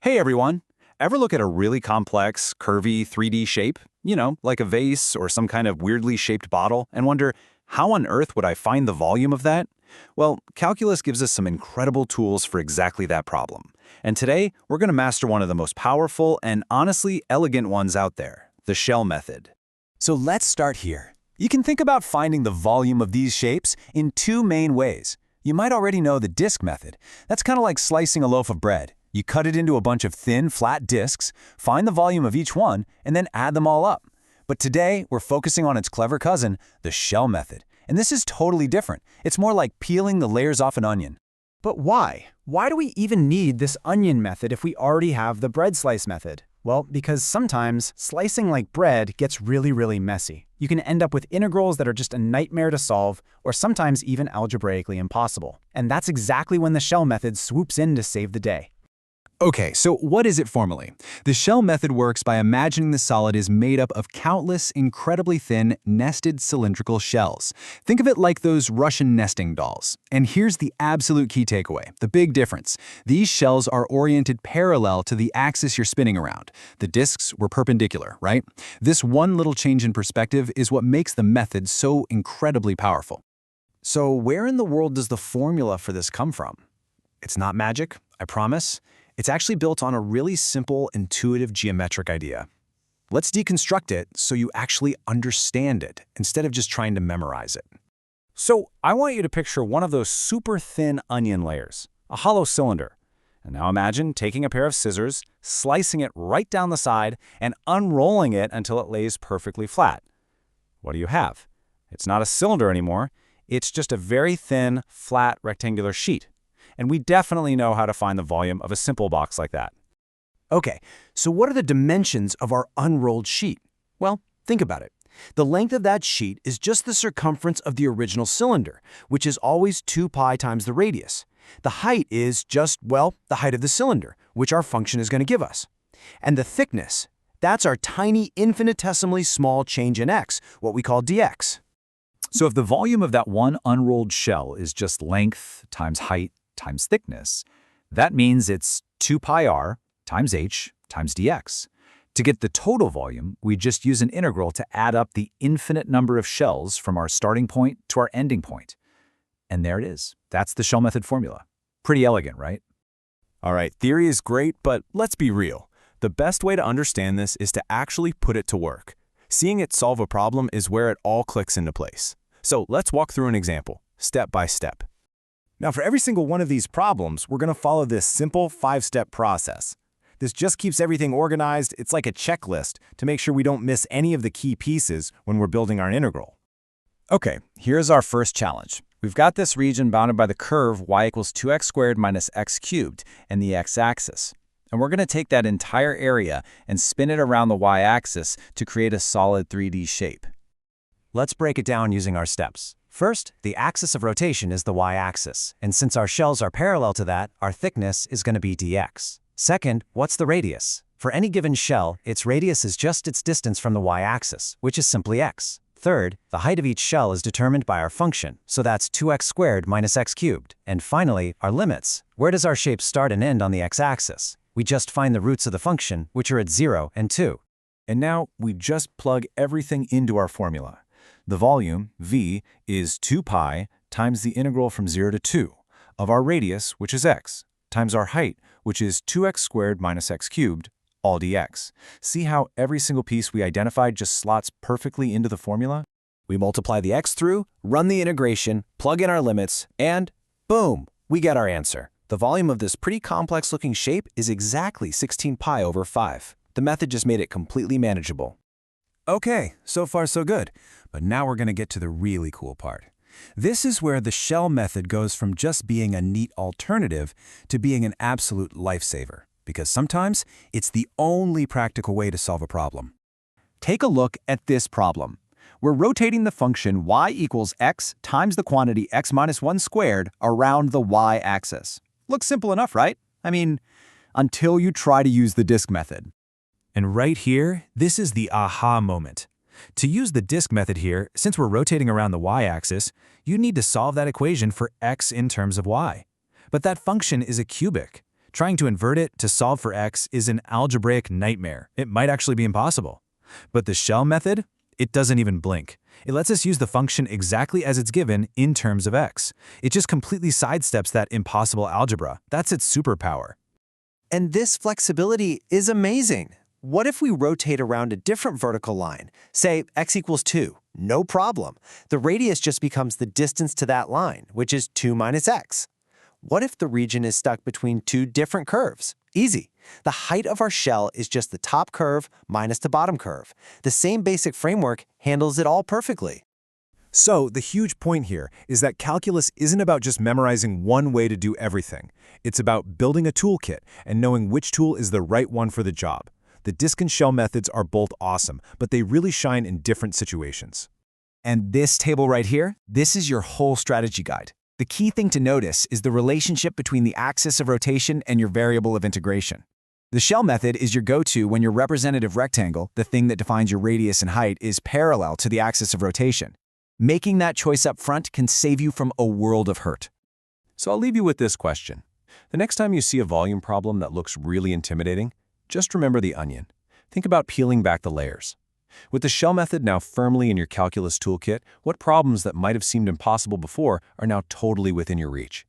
Hey everyone! Ever look at a really complex, curvy 3D shape? Like a vase or some kind of weirdly shaped bottle, and wonder, how on earth would I find the volume of that? Well, calculus gives us some incredible tools for exactly that problem. And today, we're going to master one of the most powerful and honestly elegant ones out there, the shell method. So let's start here. You can think about finding the volume of these shapes in two main ways. You might already know the disk method. That's kind of like slicing a loaf of bread. You cut it into a bunch of thin, flat disks, find the volume of each one, and then add them all up. But today, we're focusing on its clever cousin, the shell method. And this is totally different. It's more like peeling the layers off an onion. But why? Why do we even need this onion method if we already have the bread slice method? Well, because sometimes slicing like bread gets really messy. You can end up with integrals that are just a nightmare to solve, or sometimes even algebraically impossible. And that's exactly when the shell method swoops in to save the day. Okay, so what is it formally? The shell method works by imagining the solid is made up of countless, incredibly thin, nested cylindrical shells. Think of it like those Russian nesting dolls. And here's the absolute key takeaway, the big difference. These shells are oriented parallel to the axis you're spinning around. The disks were perpendicular, right? This one little change in perspective is what makes the method so incredibly powerful. So where in the world does the formula for this come from? It's not magic, I promise. It's actually built on a really simple, intuitive geometric idea. Let's deconstruct it so you actually understand it, instead of just trying to memorize it. So I want you to picture one of those super thin onion layers, a hollow cylinder. And now imagine taking a pair of scissors, slicing it right down the side, and unrolling it until it lays perfectly flat. What do you have? It's not a cylinder anymore. It's just a very thin, flat, rectangular sheet. And we definitely know how to find the volume of a simple box like that. Okay, so what are the dimensions of our unrolled sheet? Well, think about it. The length of that sheet is just the circumference of the original cylinder, which is always 2 pi times the radius. The height is just, well, the height of the cylinder, which our function is going to give us. And the thickness, that's our tiny infinitesimally small change in x, what we call dx. So if the volume of that one unrolled shell is just length times height times thickness, that means it's 2 pi r times h times dx. To get the total volume, we just use an integral to add up the infinite number of shells from our starting point to our ending point. And there it is. That's the shell method formula. Pretty elegant, right? All right, theory is great, but let's be real. The best way to understand this is to actually put it to work. Seeing it solve a problem is where it all clicks into place. So let's walk through an example, step by step. Now, for every single one of these problems, we're going to follow this simple 5-step process. This just keeps everything organized. It's like a checklist to make sure we don't miss any of the key pieces when we're building our integral. Okay, here's our first challenge. We've got this region bounded by the curve y equals 2x squared minus x cubed and the x-axis. And we're going to take that entire area and spin it around the y-axis to create a solid 3D shape. Let's break it down using our steps. First, the axis of rotation is the y-axis, and since our shells are parallel to that, our thickness is going to be dx. Second, what's the radius? For any given shell, its radius is just its distance from the y-axis, which is simply x. Third, the height of each shell is determined by our function, so that's 2x squared minus x cubed. And finally, our limits. Where does our shape start and end on the x-axis? We just find the roots of the function, which are at 0 and 2. And now we just plug everything into our formula. The volume, v, is 2 pi times the integral from 0 to 2 of our radius, which is x, times our height, which is 2x squared minus x cubed, all dx. See how every single piece we identified just slots perfectly into the formula? We multiply the x through, run the integration, plug in our limits, and boom, we get our answer. The volume of this pretty complex-looking shape is exactly 16 pi over 5. The method just made it completely manageable. Okay, so far so good. But now we're going to get to the really cool part. This is where the shell method goes from just being a neat alternative to being an absolute lifesaver, because sometimes it's the only practical way to solve a problem. Take a look at this problem. We're rotating the function y equals x times the quantity x minus 1 squared around the y-axis. Looks simple enough, right? I mean, until you try to use the disk method. And right here, this is the aha moment. To use the disk method here, since we're rotating around the y-axis, you need to solve that equation for x in terms of y. But that function is a cubic. Trying to invert it to solve for x is an algebraic nightmare. It might actually be impossible. But the shell method? It doesn't even blink. It lets us use the function exactly as it's given in terms of x. It just completely sidesteps that impossible algebra. That's its superpower. And this flexibility is amazing. What if we rotate around a different vertical line? Say x equals 2. No problem. The radius just becomes the distance to that line, which is 2 minus x. What if the region is stuck between two different curves? Easy. The height of our shell is just the top curve minus the bottom curve. The same basic framework handles it all perfectly. So, the huge point here is that calculus isn't about just memorizing one way to do everything. It's about building a toolkit and knowing which tool is the right one for the job. The disk and shell methods are both awesome, but they really shine in different situations. And this table right here, this is your whole strategy guide. The key thing to notice is the relationship between the axis of rotation and your variable of integration. The shell method is your go-to when your representative rectangle, the thing that defines your radius and height, is parallel to the axis of rotation. Making that choice up front can save you from a world of hurt. So I'll leave you with this question. The next time you see a volume problem that looks really intimidating, just remember the onion. Think about peeling back the layers. With the shell method now firmly in your calculus toolkit, what problems that might have seemed impossible before are now totally within your reach.